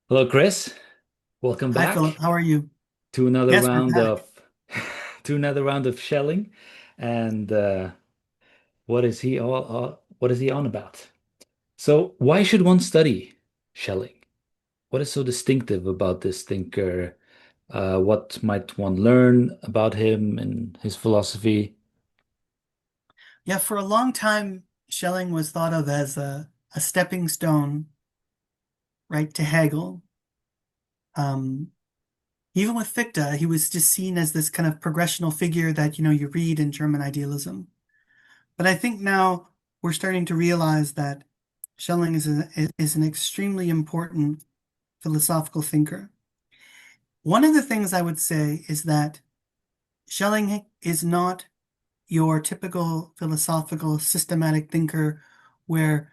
Hello, Chris. Welcome Hi, Philip. back How are you? to another Yes, we're round back. of to another round of Schelling. And what is he on about? So, why should one study Schelling? What is so distinctive about this thinker? What might one learn about him and his philosophy? Yeah, for a long time, Schelling was thought of as a stepping stone, right, to Hegel. Um, Even with Fichte, he was just seen as this kind of progressional figure that, you read in German idealism. But I think now we're starting to realize that Schelling is an extremely important philosophical thinker. One of the things I would say is that Schelling is not your typical philosophical systematic thinker where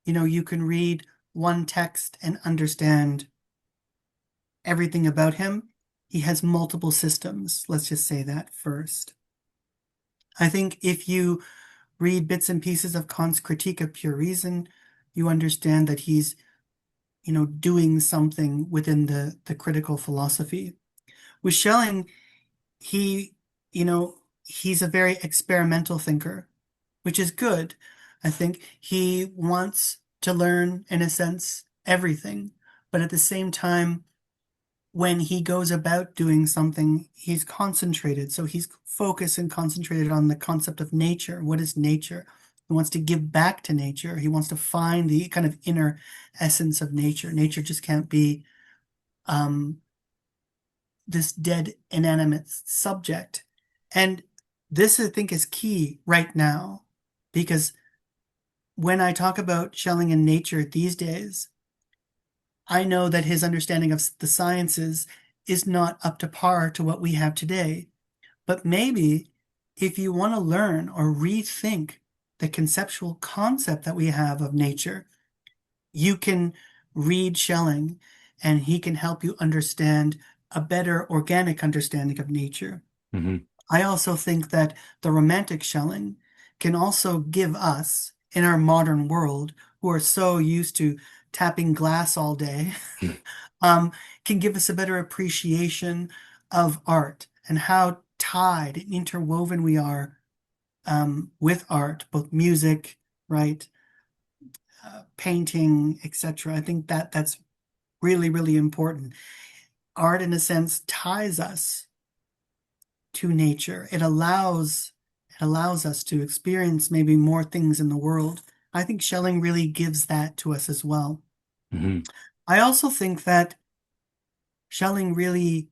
you can read one text and understand everything about him. He has multiple systems. Let's just say that first. I think if you read bits and pieces of Kant's Critique of Pure Reason, you understand that he's, doing something within the critical philosophy. With Schelling, he, you know, he's a very experimental thinker, which is good. I think he wants to learn, in a sense, everything. But at the same time, when he goes about doing something, he's concentrated. So he's focused and concentrated on the concept of nature. What is nature? He wants to give back to nature. He wants to find the kind of inner essence of nature. Nature just can't be um, this dead, inanimate subject. And this, I think, is key right now because when I talk about Schelling and nature these days, I know that his understanding of the sciences is not up to par to what we have today. But maybe if you want to learn or rethink the conceptual concept that we have of nature, you can read Schelling and he can help you understand a better organic understanding of nature. Hmm. I also think that the romantic Schelling can also give us, in our modern world, who are so used to tapping glass all day, um, can give us a better appreciation of art and how tied and interwoven we are with art, both music, right, painting, etc. I think that that's really, really important. Art, in a sense, ties us to nature. It allows us to experience maybe more things in the world. I think Schelling really gives that to us as well. Hmm. I also think that Schelling really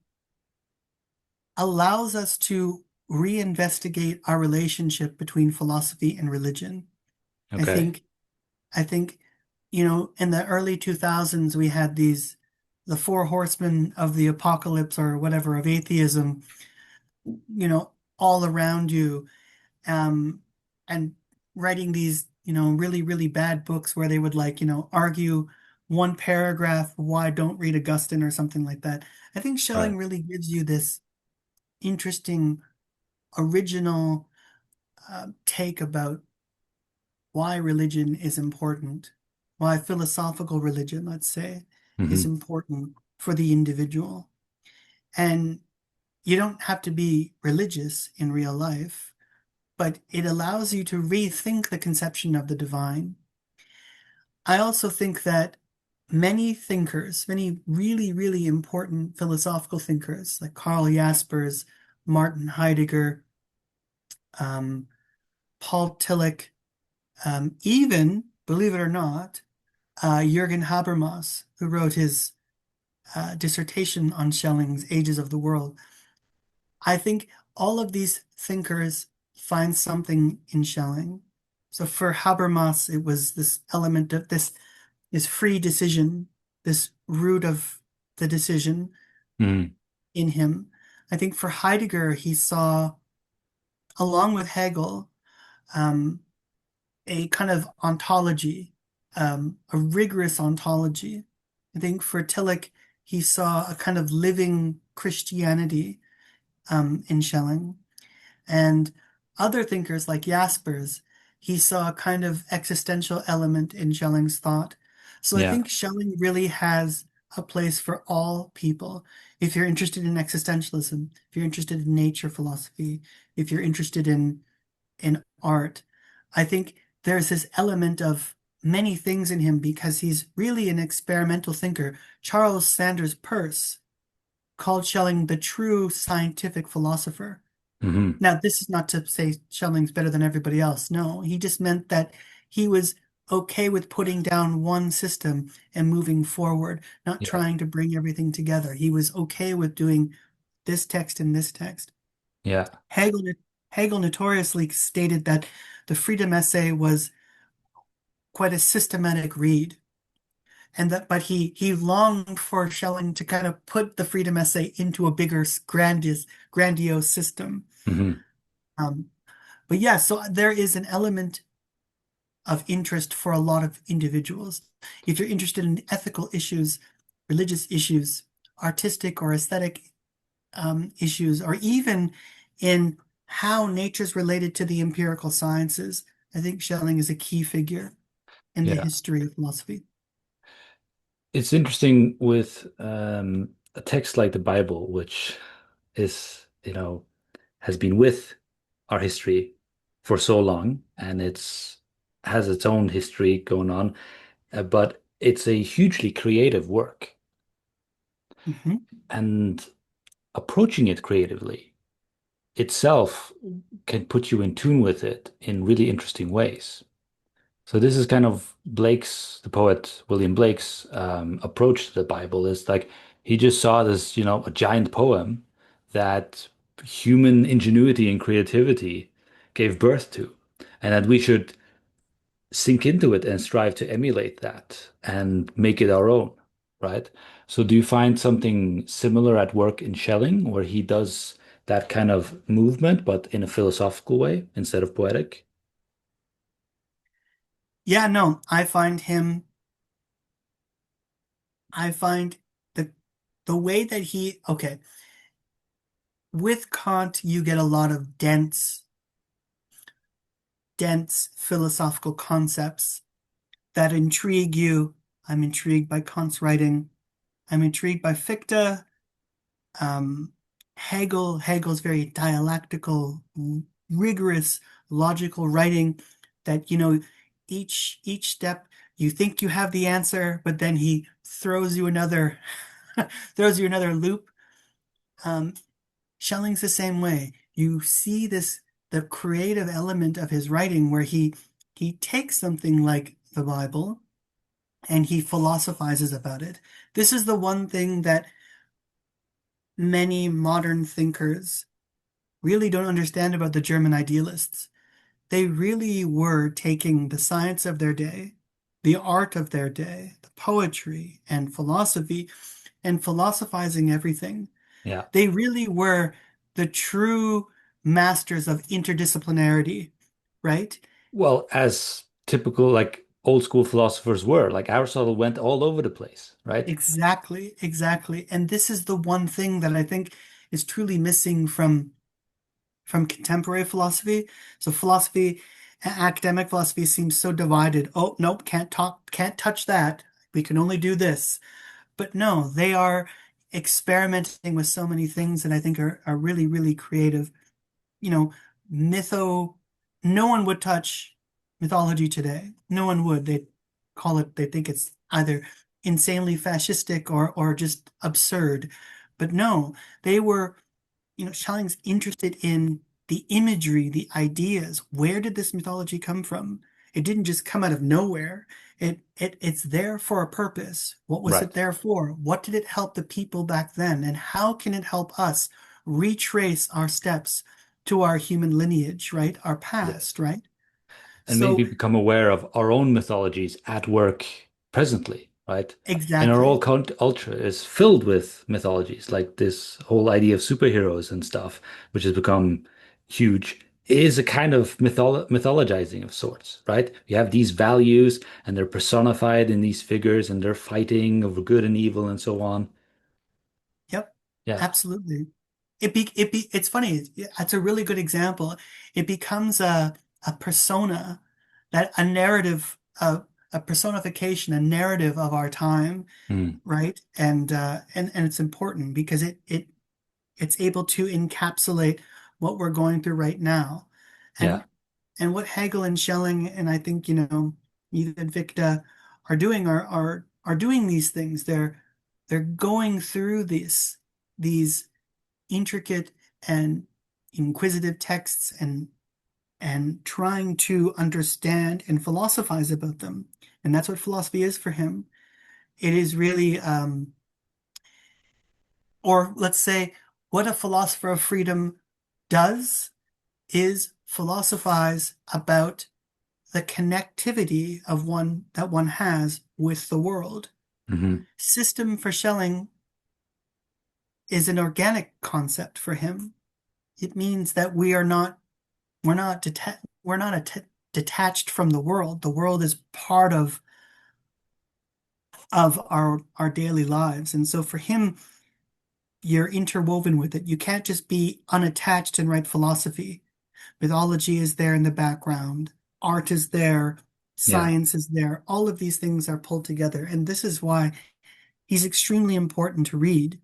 allows us to reinvestigate our relationship between philosophy and religion. I Okay. think I think in the early 2000s we had the four horsemen of the apocalypse or whatever of atheism, all around you, um, and writing these, really, really bad books where they would like, argue one paragraph why don't read Augustine or something like that. I think Right. Schelling really gives you this interesting, original take about why religion is important, why philosophical religion, let's say, is Hmm. important for the individual. And you don't have to be religious in real life, but it allows you to rethink the conception of the divine. I also think that many thinkers, many really, really important philosophical thinkers like Karl Jaspers, Martin Heidegger, um, Paul Tillich, even, believe it or not, Jürgen Habermas, who wrote his dissertation on Schelling's Ages of the World. I think all of these thinkers find something in Schelling. So for Habermas, it was this element of this free decision, this root of the decision Hmm. in him. I think for Heidegger, he saw, along with Hegel, um, a kind of ontology, a rigorous ontology. I think for Tillich, he saw a kind of living Christianity in Schelling. And other thinkers like Jaspers, he saw a kind of existential element in Schelling's thought. So I Yeah. think Schelling really has a place for all people. If you're interested in existentialism, if you're interested in nature philosophy, if you're interested in art, I think there's this element of many things in him because he's really an experimental thinker. Charles Sanders Peirce called Schelling the true scientific philosopher. Hmm. Now, this is not to say Schelling's better than everybody else. No, he just meant that he was okay with putting down one system and moving forward, not Yeah. trying to bring everything together. He was okay with doing this text and this text. Yeah. Hegel, Hegel notoriously stated that the Freedom Essay was quite a systematic read, and that but he longed for Schelling to kind of put the Freedom Essay into a bigger, grandiose system. Hmm. Um, but yeah, so there is an element of interest for a lot of individuals. If you're interested in ethical issues, religious issues, artistic or aesthetic issues, or even in how nature's related to the empirical sciences, I think Schelling is a key figure in the Yeah. history of philosophy. It's interesting with a text like the Bible, which is, has been with our history for so long, and it's has its own history going on, but it's a hugely creative work, Mhm. and approaching it creatively itself can put you in tune with it in really interesting ways. So this is kind of the poet William Blake's approach to the Bible is like he just saw this, a giant poem that human ingenuity and creativity gave birth to, and that we should sink into it and strive to emulate that and make it our own, right? So do you find something similar at work in Schelling, where he does that kind of movement, but in a philosophical way instead of poetic? Yeah, no, I find the the way that okay, with Kant, you get a lot of dense philosophical concepts that intrigue you. I'm intrigued by Kant's writing. I'm intrigued by Fichte. Um, Hegel's very dialectical, rigorous, logical writing that, each step you think you have the answer, but then he throws you another throws you another loop. Um, Schelling's the same way. You see the creative element of his writing where he takes something like the Bible and he philosophizes about it. This is the one thing that many modern thinkers really don't understand about the German idealists. They really were taking the science of their day, the art of their day, the poetry and philosophy, and philosophizing everything. Yeah. They really were the true masters of interdisciplinarity, right? Well, as typical like old school philosophers were, like Aristotle went all over the place, right? Exactly, exactly. And this is the one thing that I think is truly missing from contemporary philosophy. So academic philosophy seems so divided. Oh, nope, can't touch that. We can only do this. But no, they are experimenting with so many things that I think are really, really creative. You know, mytho, no one would touch mythology today. No one would. They think it's either insanely fascistic or just absurd. But no, they were Schelling's interested in the imagery, the ideas. Where did this mythology come from? It didn't just come out of nowhere. It's there for a purpose. What was it Right. there for? What did it help the people back then? And how can it help us retrace our steps to our human lineage, right? Our Yes. past, right? And maybe So become aware of our own mythologies at work presently, right? And our whole exactly. culture is filled with mythologies, like this whole idea of superheroes and stuff, which has become huge, is a kind of mythologizing of sorts, right? You have these values and they're personified in these figures and they're fighting over good and evil and so on. Yep, Yeah. absolutely. It's funny. It's a really good example. It becomes a persona that a narrative a personification, a narrative of our time, Mm. right? And it's important because it's able to encapsulate what we're going through right now. Yeah. And and what Hegel and Schelling and I think, even Fichte are doing are doing these things. They're going through these intricate and inquisitive texts and trying to understand and philosophize about them. And that's what philosophy is for him. It is really, or let's say, what a philosopher of freedom does is philosophize about the connectivity of one that one has with the world. Hmm. System for Schelling is an organic concept for him. It means that we're not detached from the world. The world is part of our daily lives. And so for him, you're interwoven with it. You can't just be unattached and write philosophy. Mythology is there in the background, art is there, Yeah. science is there. All of these things are pulled together. And this is why he's extremely important to read,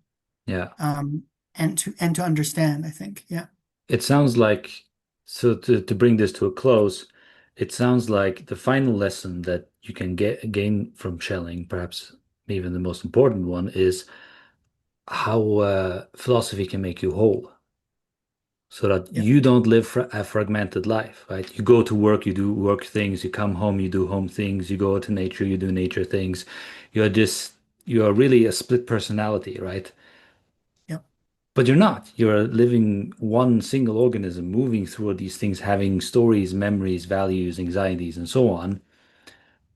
Yeah. um, and to understand, I think. Yeah. It sounds like, so to bring this to a close, it sounds like the final lesson that you can gain from Schelling, perhaps even the most important one, is how philosophy can make you whole, so that Yeah. you don't live a fragmented life, right? You go to work, you do work things, you come home, you do home things, you go to nature, you do nature things. You're just, you are really a split personality, right? Yeah. But you're not. You're living one single organism, moving through these things, having stories, memories, values, anxieties, and so on.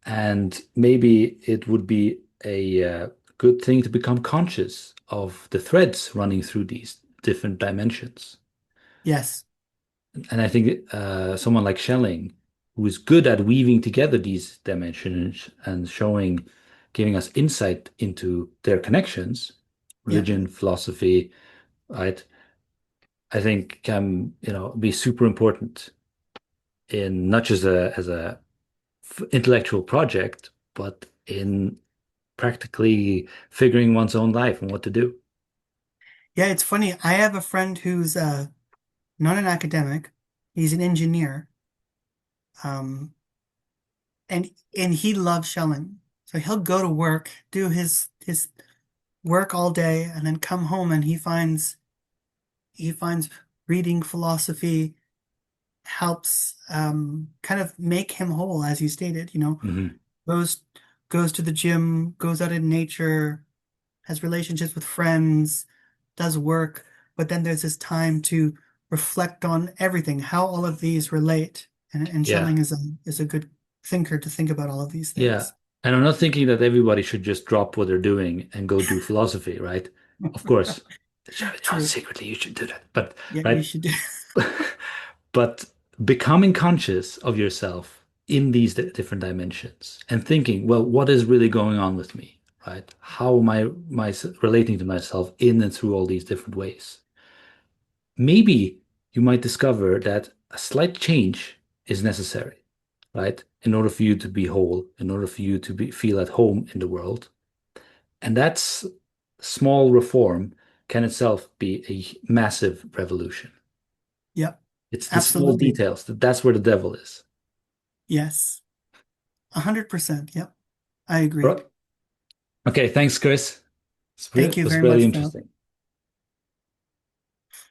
And maybe it would be a good thing to become conscious of the threads running through these different dimensions. Yes. And I think someone like Schelling, who is good at weaving together these dimensions and showing, giving us insight into their connections, Yeah. religion, philosophy, right? I think can, be super important in not just as a intellectual project, but in practically figuring one's own life and what to do. Yeah. It's funny. I have a friend who's not an academic. He's an engineer. Um, and he loves Schelling. So he'll go to work, do his work all day, and then come home and he finds reading philosophy helps kind of make him whole, as you stated, Hmm. goes goes to the gym, goes out in nature, has relationships with friends, does work, but then there's this time to reflect on everything, how all of these relate. And Yeah. Schelling is a good thinker to think about all of these Yeah. things. And I'm not thinking that everybody should just drop what they're doing and go do philosophy, right? Of course, True. secretly you should do that. But, Yeah, you right? should do. But becoming conscious of yourself in these different dimensions and thinking, well, what is really going on with me, right? How am I relating to myself in and through all these different ways? Maybe you might discover that a slight change is necessary, right? In order for you to be whole, in order for you to feel at home in the world. And that's small reform can itself be a massive revolution. Yep, It's the small absolutely. details. That's where the devil is. Yes, 100%. Yep, I agree. Right. Okay, thanks, Chris. Thank It you was very really much, Phil. interesting.